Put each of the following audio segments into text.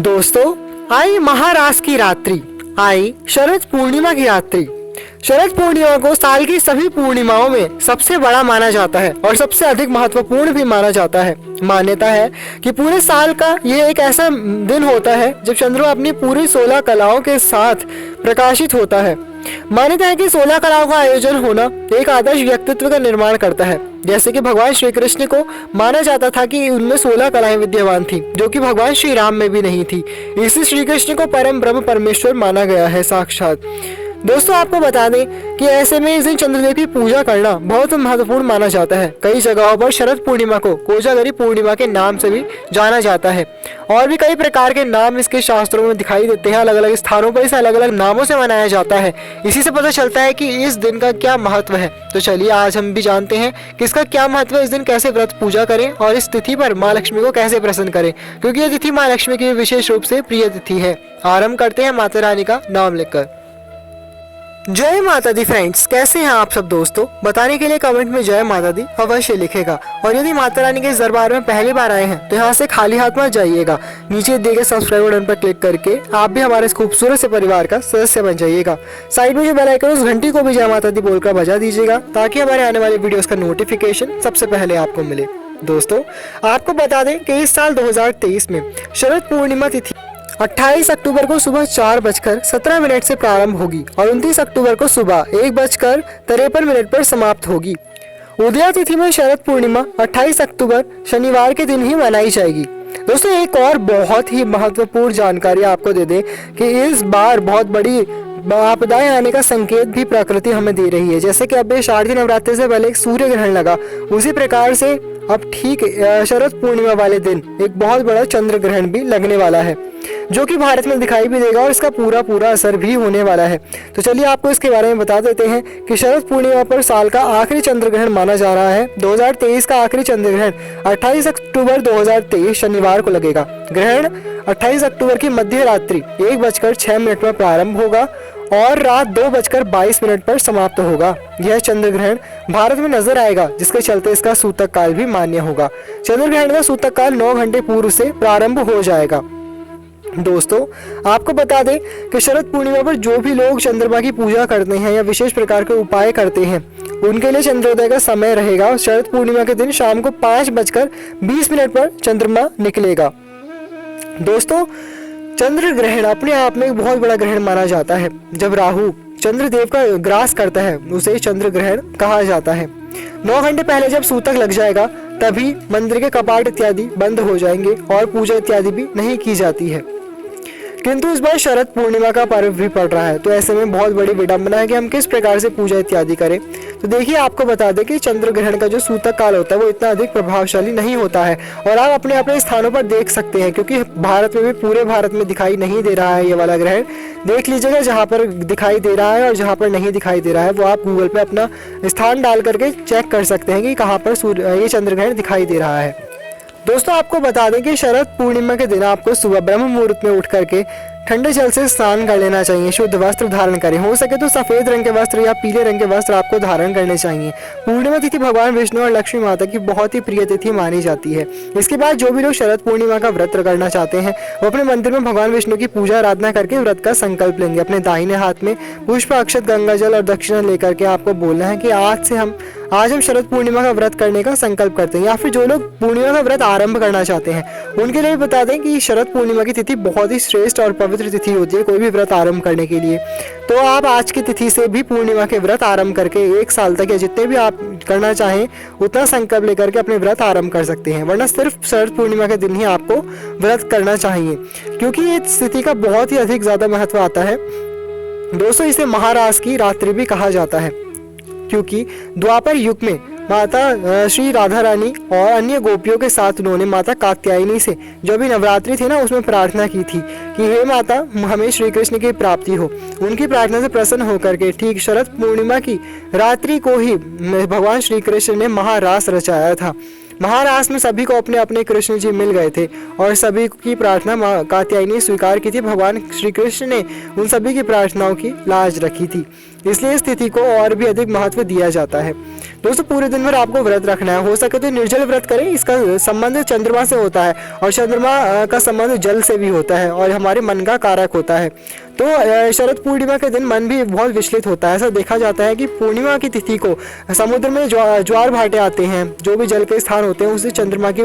दोस्तों, आई महारास की रात्रि, आई शरद पूर्णिमा की रात्रि। शरद पूर्णिमा को साल की सभी पूर्णिमाओं में सबसे बड़ा माना जाता है और सबसे अधिक महत्वपूर्ण भी माना जाता है। मान्यता है कि पूरे साल का ये एक ऐसा दिन होता है जब चंद्रमा अपनी पूरी 16 कलाओं के साथ प्रकाशित होता है। मान्यता है कि 16 कलाओं का आयोजन होना एक आदर्श व्यक्तित्व का निर्माण करता है। जैसे कि भगवान श्री कृष्ण को माना जाता था कि उनमें 16 कलाएं विद्यमान थी, जो कि भगवान श्री राम में भी नहीं थी। इसी श्री कृष्ण को परम ब्रह्म परमेश्वर माना गया है साक्षात। दोस्तों, आपको बता दें कि ऐसे में इस दिन चंद्रदेव की पूजा करना बहुत महत्वपूर्ण माना जाता है। कई जगहों पर शरद पूर्णिमा को कोजागरी पूर्णिमा के नाम से भी जाना जाता है और भी कई प्रकार के नाम इसके शास्त्रों में दिखाई देते हैं। अलग अलग स्थानों पर इसे अलग अलग नामों से मनाया जाता है। इसी से पता चलता है कि इस दिन का क्या महत्व है। तो चलिए आज हम भी जानते हैं कि इसका क्या महत्व है, इस दिन कैसे व्रत पूजा करें और इस तिथि पर माँ लक्ष्मी को कैसे प्रसन्न करें, क्योंकि यह तिथि माँ लक्ष्मी की विशेष रूप से प्रिय तिथि है। आरंभ करते हैं माता रानी का नाम लेकर। जय माता दी फ्रेंड्स, कैसे हैं आप सब दोस्तों? बताने के लिए कमेंट में जय माता दी अवश्य लिखेगा। और यदि माता रानी के इस दरबार में पहली बार आए हैं तो यहाँ से खाली हाथ मत जाइएगा। नीचे दिए गए सब्सक्राइब बटन पर क्लिक करके आप भी हमारे इस खूबसूरत से परिवार का सदस्य बन जाइएगा। साइड में जो बेल आइकन उस घंटी को भी जय माता दी बोलकर बजा दीजिएगा, ताकि हमारे आने वाले वीडियोस का नोटिफिकेशन सबसे पहले आपको मिले। दोस्तों, आपको बता दें कि इस साल 2023 में शरद पूर्णिमा तिथि 28 अक्टूबर को सुबह 4:17 से प्रारंभ होगी और 29 अक्टूबर को सुबह 1:53 पर समाप्त होगी। उदया तिथि में शरद पूर्णिमा 28 अक्टूबर शनिवार के दिन ही मनाई जाएगी। दोस्तों, एक और बहुत ही महत्वपूर्ण जानकारी आपको दे दें कि इस बार बहुत बड़ी आपदाएं आने का संकेत भी प्रकृति हमें दे रही है। जैसे कि अब ये शारदीय नवरात्रि से पहले एक सूर्य ग्रहण लगा, उसी प्रकार से अब ठीक शरद पूर्णिमा वाले दिन एक बहुत बड़ा चंद्र ग्रहण भी लगने वाला है, जो कि भारत में दिखाई भी देगा और इसका पूरा असर भी होने वाला है। तो चलिए आपको इसके बारे में बता देते हैं कि शरद पूर्णिमा पर साल का आखिरी चंद्र ग्रहण माना जा रहा है। 2023 का आखिरी चंद्र ग्रहण 28 अक्टूबर 2023 शनिवार को लगेगा। ग्रहण 28 अक्टूबर की मध्य रात्रि 1:06 पर प्रारंभ होगा और रात 2:22 पर समाप्त होगा। यह चंद्र ग्रहण भारत में नजर आएगा, जिसके चलते इसका सूतक काल भी मान्य होगा। चंद्र ग्रहण का सूतक काल 9 घंटे पूर्व से प्रारंभ हो जाएगा। दोस्तों, आपको बता दें कि शरद पूर्णिमा पर जो भी लोग चंद्रमा की पूजा करते हैं या विशेष प्रकार के उपाय करते हैं, उनके लिए चंद्रोदय का समय रहेगा। शरद पूर्णिमा के दिन शाम को 5:20 पर चंद्रमा निकलेगा। दोस्तों, चंद्र ग्रहण अपने आप में एक बहुत बड़ा ग्रहण माना जाता है। जब राहु चंद्रदेव का ग्रास करता है उसे चंद्र ग्रहण कहा जाता है। 9 घंटे पहले जब सूतक लग जाएगा तभी मंदिर के कपाट इत्यादि बंद हो जाएंगे और पूजा इत्यादि भी नहीं की जाती है। किंतु इस बार शरद पूर्णिमा का पर्व भी पड़ रहा है, तो ऐसे में बहुत बड़ी विडंबना है कि हम किस प्रकार से पूजा इत्यादि करें। तो देखिए, आपको बता दें कि चंद्र ग्रहण का जो सूतक काल होता है वो इतना अधिक प्रभावशाली नहीं होता है और आप अपने अपने स्थानों पर देख सकते हैं, क्योंकि भारत में भी पूरे भारत में दिखाई नहीं दे रहा है ये वाला ग्रहण। देख लीजिएगा, जहाँ पर दिखाई दे रहा है और जहाँ पर नहीं दिखाई दे रहा है वो आप गूगल पे अपना स्थान डाल करके चेक कर सकते हैं कि कहाँ पर ये चंद्र ग्रहण दिखाई दे रहा है। दोस्तों, आपको बता दें कि शरद पूर्णिमा के दिन आपको सुबह ब्रह्म मुहूर्त में उठ करके ठंडे जल से स्नान कर लेना चाहिए। शुद्ध वस्त्र धारण करें, हो सके तो सफेद रंग के वस्त्र या पीले रंग के वस्त्र आपको धारण करने चाहिए। पूर्णिमा तिथि भगवान विष्णु और लक्ष्मी माता की बहुत ही प्रिय तिथि मानी जाती है। इसके बाद जो भी लोग शरद पूर्णिमा का व्रत करना चाहते हैं वो अपने मंदिर में भगवान विष्णु की पूजा आराधना करके व्रत का संकल्प लेंगे। अपने दाहिने हाथ में पुष्प, अक्षत, गंगा जल और दक्षिणा लेकर के आपको बोलना है कि आज हम शरद पूर्णिमा का व्रत करने का संकल्प करते हैं। या फिर जो लोग पूर्णिमा का व्रत आरंभ करना चाहते हैं उनके लिए बता दें कि शरद पूर्णिमा की तिथि बहुत ही श्रेष्ठ और पवित्र तिथि होती है कोई भी व्रत आरंभ करने के लिए। तो आप आज की तिथि से भी पूर्णिमा के व्रत आरंभ करके 1 साल तक या जितने भी आप करना चाहें उतना संकल्प लेकर के अपने व्रत आरंभ कर सकते हैं, वरना सिर्फ शरद पूर्णिमा के दिन ही आपको व्रत करना चाहिए, क्योंकि इस तिथि का बहुत ही अधिक ज्यादा महत्व आता है। दोस्तों, इसे महारास की रात्रि भी कहा जाता है, क्योंकि द्वापर युग में माता श्री राधा रानी और अन्य गोपियों के साथ उन्होंने माता कात्यायनी से जो भी नवरात्रि थी ना उसमें प्रार्थना की थी कि हे माता, हमें श्री कृष्ण की प्राप्ति हो। उनकी प्रार्थना से प्रसन्न होकर के ठीक शरद पूर्णिमा की रात्रि को ही भगवान श्री कृष्ण ने महारास रचाया था। महारास में सभी को अपने अपने कृष्ण जी मिल गए थे और सभी की प्रार्थना माँ कात्यायनी ने स्वीकार की थी। भगवान श्री कृष्ण ने उन सभी की प्रार्थनाओं की लाज रखी थी, इसलिए इस तिथि को और भी अधिक महत्व दिया जाता है। दोस्तों पूरे दिन भर आपको व्रत रखना है, हो सके तो निर्जल व्रत करें। इसका संबंध चंद्रमा से होता है और चंद्रमा का संबंध जल से भी होता है और हमारे मन का कारक होता है। तो शरद पूर्णिमा के दिन मन भी बहुत विचलित होता है। ऐसा देखा जाता है कि पूर्णिमा की तिथि को समुद्र में ज्वार भाटे आते हैं, जो भी जल के स्थान होते हैं उससे चंद्रमा की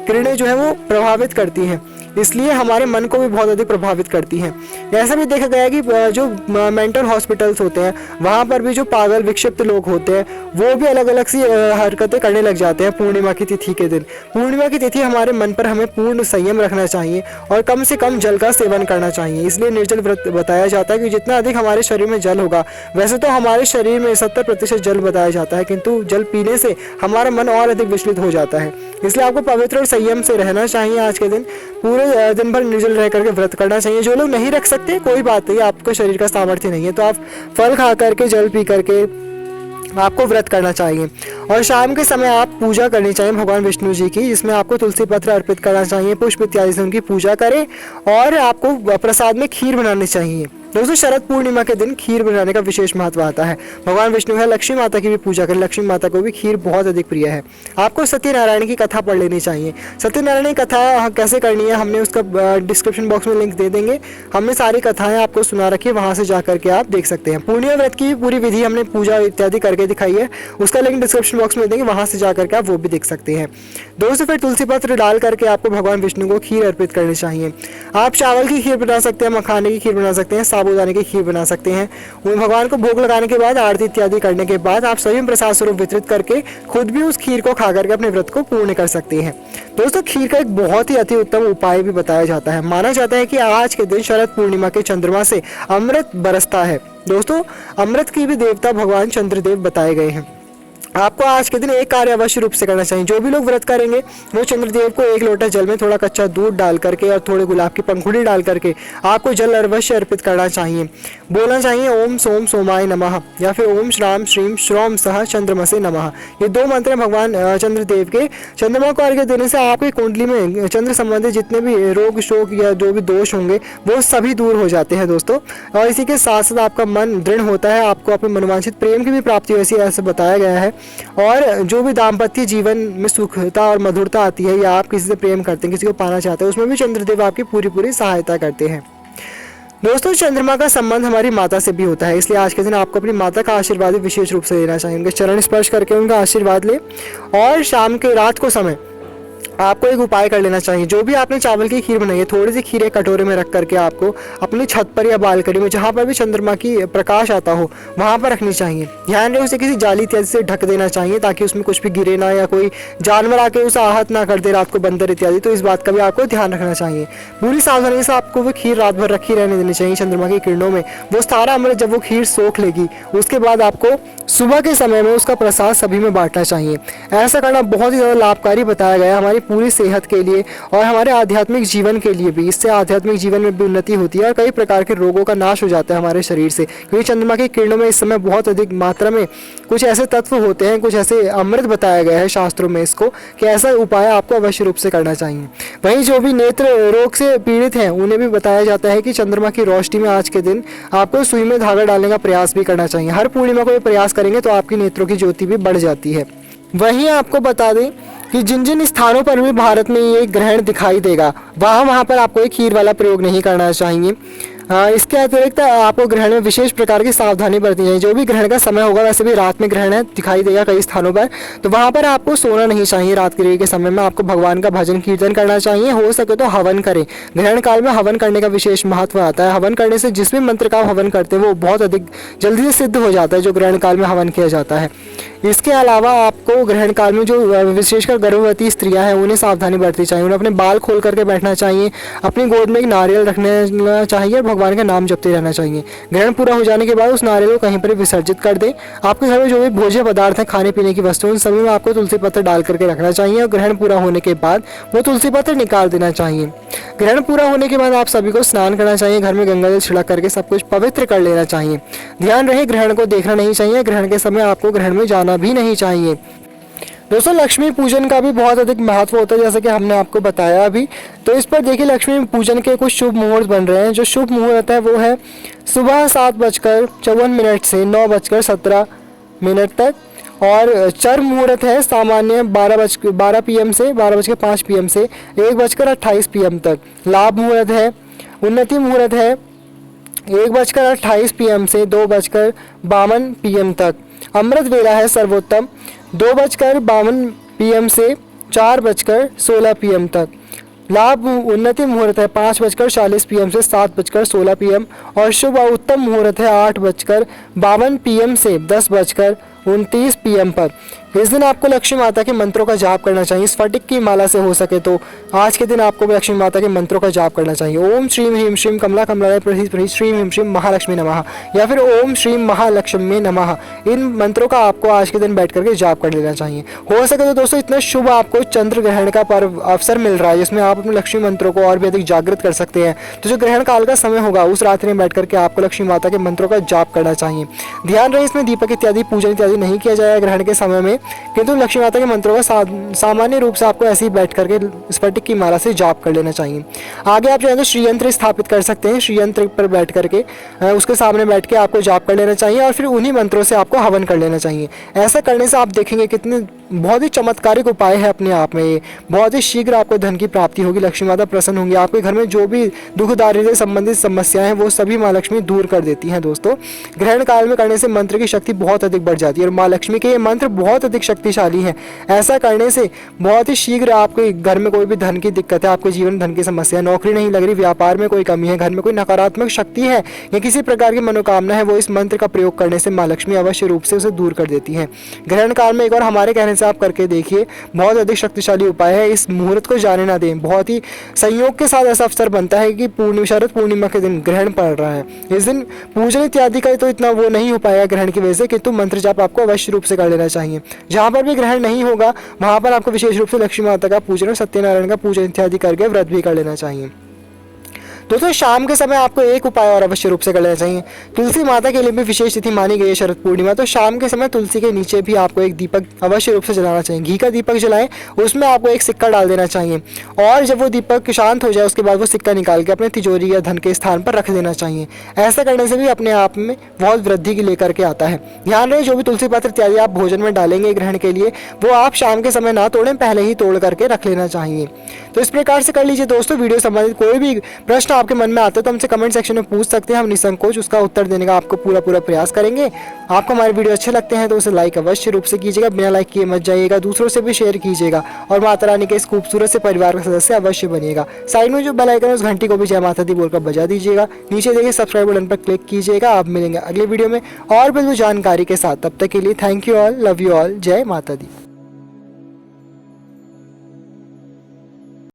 किरणें जो है वो प्रभावित करती हैं, इसलिए हमारे मन को भी बहुत अधिक प्रभावित करती हैं। ऐसा भी देखा गया है कि जो मेंटल हॉस्पिटल्स होते हैं वहाँ पर भी जो पागल विक्षिप्त लोग होते हैं वो भी अलग अलग सी हरकतें करने लग जाते हैं पूर्णिमा की तिथि के दिन। पूर्णिमा की तिथि हमारे मन पर हमें पूर्ण संयम रखना चाहिए और कम से कम जल का सेवन करना चाहिए, इसलिए निर्जल व्रत बताया जाता है कि जितना अधिक हमारे शरीर में जल होगा, वैसे तो हमारे शरीर में 70% जल बताया जाता है, किंतु जल पीने से हमारा मन और अधिक विचलित हो जाता है। इसलिए आपको पवित्र और संयम से रहना चाहिए। आज के दिन पूरे दिन भर निर्जल रह करके व्रत करना चाहिए। जो लोग नहीं रख सकते कोई बात नहीं, आपको शरीर का सामर्थ्य नहीं है तो आप फल खा करके जल पी करके आपको व्रत करना चाहिए। और शाम के समय आप पूजा करनी चाहिए भगवान विष्णु जी की, जिसमें आपको तुलसी पत्र अर्पित करना चाहिए, पुष्प इत्यादि से उनकी पूजा करें और आपको प्रसाद में खीर बनानी चाहिए। दोस्तों शरद पूर्णिमा के दिन खीर बनाने का विशेष महत्व आता है। भगवान विष्णु है, लक्ष्मी माता की भी पूजा करें, लक्ष्मी माता को भी खीर बहुत अधिक प्रिय है। आपको सत्यनारायण की कथा पढ़ लेनी चाहिए। सत्यनारायण की कथा कैसे करनी है हमने उसका डिस्क्रिप्शन बॉक्स में लिंक दे देंगे, हमने सारी कथाएं आपको सुना रखी है, वहां से जा करके आप देख सकते हैं। पूर्णिमा व्रत की पूरी विधि हमने पूजा इत्यादि करके दिखाई है, उसका लिंक डिस्क्रिप्शन बॉक्स में देंगे, वहां से जा करके आप वो भी देख सकते हैं। दोस्तों फिर तुलसी पत्र डाल करके आपको भगवान विष्णु को खीर अर्पित करनी चाहिए। आप चावल की खीर बना सकते हैं, मखाने की खीर बना सकते हैं, साबूदाने की खीर बना सकते हैं। उन भगवान को भोग लगाने के बाद आरती इत्यादि करने के बाद आप स्वयं प्रसाद स्वरूप वितरित करके खुद भी उस खीर को खा करके अपने व्रत को पूर्ण कर सकते हैं। दोस्तों खीर का एक बहुत ही अति उत्तम उपाय भी बताया जाता है। माना जाता है कि आज के दिन शरद पूर्णिमा के चंद्रमा से अमृत बरसता है। दोस्तों अमृत की भी देवता भगवान चंद्रदेव बताए गए हैं। आपको आज के दिन एक कार्य अवश्य रूप से करना चाहिए। जो भी लोग व्रत करेंगे वो चंद्रदेव को एक लोटा जल में थोड़ा कच्चा दूध डाल करके और थोड़े गुलाब की पंखुड़ी डाल करके आपको जल अवश्य अर्पित करना चाहिए। बोलना चाहिए ओम सोम सोमाय नमः या फिर ओम श्राम श्रीम श्रोम सह चंद्रमसे नमः। ये दो मंत्र भगवान चंद्रदेव के। चंद्रमा को अर्घ्य देने से आपकी कुंडली में चंद्र संबंधित जितने भी रोग शोक या जो भी दोष होंगे वो सभी दूर हो जाते हैं दोस्तों। और इसी के साथ साथ आपका मन दृढ़ होता है, आपको अपने मनोवांछित प्रेम की भी प्राप्ति वैसी ऐसे बताया गया है। और जो भी दाम्पत्य जीवन में सुखता और मधुरता आती है या आप किसी से प्रेम करते हैं, किसी को पाना चाहते हैं, उसमें भी चंद्रदेव आपकी पूरी सहायता करते हैं। दोस्तों चंद्रमा का संबंध हमारी माता से भी होता है, इसलिए आज के दिन आपको अपनी माता का आशीर्वाद विशेष रूप से लेना चाहिए। उनके चरण स्पर्श करके उनका आशीर्वाद लें और शाम के रात को समय आपको एक उपाय कर लेना चाहिए। जो भी आपने चावल की खीर बनाई है थोड़ी सी खीर एक कटोरे में रख करके आपको अपनी छत पर या बालकनी में जहाँ पर भी चंद्रमा की प्रकाश आता हो वहाँ पर रखनी चाहिए। ध्यान रहे उसे किसी जाली इत्यादि से ढक देना चाहिए ताकि उसमें कुछ भी गिरे ना या कोई जानवर आके उसे आहत ना कर दे रात को, बंदर इत्यादि। तो इस बात का भी आपको ध्यान रखना चाहिए। पूरी सावधानी से आपको वो खीर रात भर रखी रहने देनी चाहिए चंद्रमा की किरणों में। वो सारा अमृत जब वो खीर सोख लेगी उसके बाद आपको सुबह के समय में उसका प्रसाद सभी में बांटना चाहिए। ऐसा करना बहुत ही ज़्यादा लाभकारी बताया गया है हमारी पूरी सेहत के लिए और हमारे आध्यात्मिक जीवन के लिए भी। इससे आध्यात्मिक जीवन में भी उन्नति होती है और कई प्रकार के रोगों का नाश हो जाता है हमारे शरीर से, क्योंकि चंद्रमा की किरणों में इस समय बहुत अधिक मात्रा में कुछ ऐसे तत्व होते हैं, कुछ ऐसे अमृत बताया गया है शास्त्रों में इसको कि ऐसा उपाय आपको अवश्य रूप से करना चाहिए। वहीं जो भी नेत्र रोग से पीड़ित हैं उन्हें भी बताया जाता है कि चंद्रमा की रोशनी में आज के दिन आपको सुई में धागा डालने का प्रयास भी करना चाहिए। हर पूर्णिमा को ये प्रयास करेंगे तो आपकी नेत्रों की ज्योति भी बढ़ जाती है। वहीं आपको बता दें कि जिन जिन स्थानों पर भी भारत में ये ग्रहण दिखाई देगा वहाँ पर आपको एक खीर वाला प्रयोग नहीं करना चाहिए। इसके अतिरिक्त आपको ग्रहण में विशेष प्रकार की सावधानी बरतनी चाहिए। जो भी ग्रहण का समय होगा, वैसे भी रात में ग्रहण है दिखाई देगा कई स्थानों पर, तो वहाँ पर आपको सोना नहीं चाहिए। रात के समय में आपको भगवान का भजन कीर्तन करना चाहिए, हो सके तो हवन करें। ग्रहण काल में हवन करने का विशेष महत्व आता है। हवन करने से जिस भी मंत्र का हवन करते हैं वो बहुत अधिक जल्दी से सिद्ध हो जाता है जो ग्रहण काल में हवन किया जाता है। इसके अलावा आपको ग्रहण काल में जो विशेषकर गर्भवती स्त्रियां हैं उन्हें सावधानी बरतनी चाहिए। उन्हें अपने बाल खोल करके बैठना चाहिए, अपनी गोद में एक नारियल रखना चाहिए, भगवान का नाम जपते रहना चाहिए। ग्रहण पूरा हो जाने के बाद उस नारियल को कहीं पर विसर्जित कर दें। आपके घर में जो भी भोज्य पदार्थ हैं, खाने पीने की वस्तुएं, उन सभी में आपको तुलसी पत्र डाल करके रखना चाहिए और ग्रहण पूरा होने के बाद वो तुलसी पत्र निकाल देना चाहिए। ग्रहण पूरा होने के बाद आप सभी को स्नान करना चाहिए, घर में गंगा जल छिड़क करके सब कुछ पवित्र कर लेना चाहिए। ध्यान रहे ग्रहण को देखना नहीं चाहिए, ग्रहण के समय आपको ग्रहण में जाना भी नहीं चाहिए। दोस्तों लक्ष्मी पूजन का भी बहुत अधिक महत्व होता है, जैसा कि हमने आपको बताया अभी। तो इस पर देखिए लक्ष्मी पूजन के कुछ शुभ मुहूर्त बन रहे हैं। जो शुभ मुहूर्त है वो है सुबह 7:54 से 9:17 तक, और चर मुहूर्त है सामान्य 12 PM से 12:05 PM से 1:28 PM तक। लाभ मुहूर्त है, उन्नति मुहूर्त है 1:28 PM से 2:52 PM तक। अमृत वेला है सर्वोत्तम 2:52 PM से 4:16 PM तक। लाभ उन्नति मुहूर्त है 5:40 PM से 7:16 PM, और शुभ और उत्तम मुहूर्त है 8:52 PM से 10:29 PM पर। इस दिन आपको लक्ष्मी माता के मंत्रों का जाप करना चाहिए। स्फटिक की माला से हो सके तो आज के दिन आपको लक्ष्मी माता के मंत्रों का जाप करना चाहिए। ओम श्रीम ह्रीम श्रीम कमला कमलाय प्रसीद प्रसीद श्रीम ह्रीम श्रीम महालक्ष्मी नमः, या फिर ओम श्रीम महालक्ष्मी नमः। इन मंत्रों का आपको आज के दिन बैठ करके जाप कर लेना चाहिए। हो सके तो दोस्तों इतना शुभ आपको चंद्र ग्रहण का पर्व अवसर मिल रहा है, जिसमें आप अपने लक्ष्मी मंत्रों को और भी अधिक जागृत कर सकते हैं। तो जो ग्रहण काल का समय होगा उस रात्रि में बैठ करके आपको लक्ष्मी माता के मंत्रों का जाप करना चाहिए। ध्यान रहे इसमें दीपक इत्यादि पूजन इत्यादि नहीं किया जाएगा ग्रहण के समय में, किंतु लक्ष्मी माता के मंत्रों का सामान्य रूप से आपको ऐसे ही बैठ करके स्फटिक की माला से जाप कर लेना चाहिए। आगे आप जो है तो श्री यंत्र स्थापित कर सकते हैं। श्री यंत्र पर बैठ करके उसके सामने बैठ के आपको जाप कर लेना चाहिए, और फिर उन्हीं मंत्रों से आपको हवन कर लेना चाहिए। ऐसा करने से आप देखेंगे कितने बहुत ही चमत्कारिक उपाय है अपने आप में। ये बहुत ही शीघ्र आपको धन की प्राप्ति होगी, लक्ष्मी माता प्रसन्न होंगी। आपके घर में जो भी दुख दारिद्र्य से संबंधित समस्याएं हैं वो सभी माँ लक्ष्मी दूर कर देती हैं। दोस्तों ग्रहण काल में करने से मंत्र की शक्ति बहुत अधिक बढ़ जाती है, और माँ लक्ष्मी के ये मंत्र बहुत अधिक शक्तिशाली हैं। ऐसा करने से बहुत ही शीघ्र आपके घर में कोई भी धन की दिक्कत है, आपके जीवन में धन की समस्या, नौकरी नहीं लग रही, व्यापार में कोई कमी है, घर में कोई नकारात्मक शक्ति है या किसी प्रकार की मनोकामना है, वो इस मंत्र का प्रयोग करने से माँ लक्ष्मी अवश्य रूप से उसे दूर कर देती हैं। ग्रहण काल में एक और हमारे कहने से आप करके देखिए, बहुत अधिक शक्तिशाली उपाय है। इस मुहूर्त को जाने ना दें। बहुत ही संयोग के साथ ऐसा अवसर बनता है कि शरद पूर्णिमा के दिन ग्रहण पड़ रहा है। इस दिन पूजन इत्यादि का तो इतना वो नहीं हो पाएगा ग्रहण की वजह से, किंतु मंत्र जाप आपको अवश्य रूप से कर लेना चाहिए। जहाँ पर भी ग्रहण नहीं होगा वहाँ पर आपको विशेष रूप से लक्ष्मी माता का पूजन और सत्यनारायण का पूजन इत्यादि करके व्रत भी कर लेना चाहिए। दोस्तों शाम के समय आपको एक उपाय और अवश्य रूप से कर लेना चाहिए। तुलसी माता के लिए भी विशेष तिथि मानी गई है शरद पूर्णिमा, तो शाम के समय तुलसी के नीचे भी आपको एक दीपक अवश्य रूप से जलाना चाहिए। घी का दीपक जलाएं, उसमें आपको एक सिक्का डाल देना चाहिए, और जब वो दीपक शांत हो जाए उसके बाद वो सिक्का निकाल के अपने तिजोरी या धन के स्थान पर रख देना चाहिए। ऐसा करने से भी अपने आप में बहुत वृद्धि की लेकर के आता है। ध्यान रहे जो भी तुलसी पत्र इत्यादि आप भोजन में डालेंगे ग्रहण के लिए, वो आप शाम के समय ना तोड़ें, पहले ही तोड़ करके रख लेना चाहिए। तो इस प्रकार से कर लीजिए। दोस्तों वीडियो संबंधित कोई भी प्रश्न आपके मन में आता है तो हमसे कमेंट सेक्शन में पूछ सकते हैं। हम निसंकोच उसका उत्तर देने का आपको पूरा प्रयास करेंगे। आपको हमारे वीडियो अच्छे लगते हैं तो उसे लाइक अवश्य रूप से कीजिएगा, बिना लाइक किए मत जाइएगा। दूसरों से भी शेयर कीजिएगा, और माता रानी के इस खूबसूरत से परिवार का सदस्य अवश्य बनिएगा। साइड में जो बेल आइकन है उस घंटी को भी जय माता दी बोलकर बजा दीजिएगा। नीचे देखिए सब्सक्राइब बटन पर क्लिक कीजिएगा। आप मिलेंगे अगले वीडियो में और भी जानकारी के साथ। तब तक के लिए thank you all, love you all, जय माता दी।